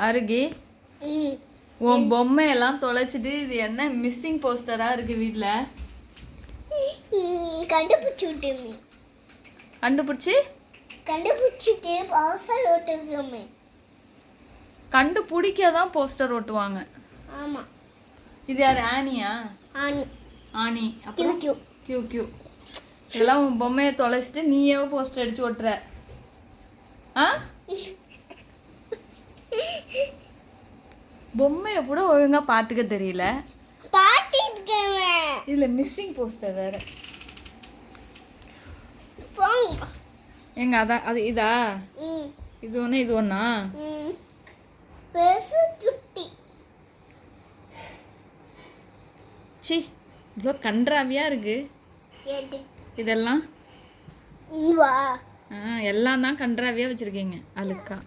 அருகி உன் பொம்மையெல்லாம் தொலைச்சிட்டு இது என்ன மிஸ்ஸிங் போஸ்டரா இருக்கு வீட்ல? கண்டுபிடிச்சிட்டு போஸ்டர் ஒட்டுமே. கண்டுபிடிக்கதான் போஸ்டர் ஒட்டுவாங்க. ஆமா. இது யார்? ஆனியா? ஆனி. அப்புறம் கியூ கியூ. இதெல்லாம் உன் பொம்மையை தொலைச்சிட்டு நீயே போஸ்டர் அடிச்சு ஒட்டுற. பொம்மையை கூட ஒழுங்கா பாத்துக்க தெரியல. இதுல மிஸ்ஸிங் போஸ்டர் வேற. எங்க அதான் அது இதா? இது ஒண்ணு இது ஒண்ணா? சி இவ்வளோ கன்றாவியா இருக்கு இதெல்லாம். எல்லாம் தான் கன்றாவியா வச்சிருக்கீங்க அழுக்கா.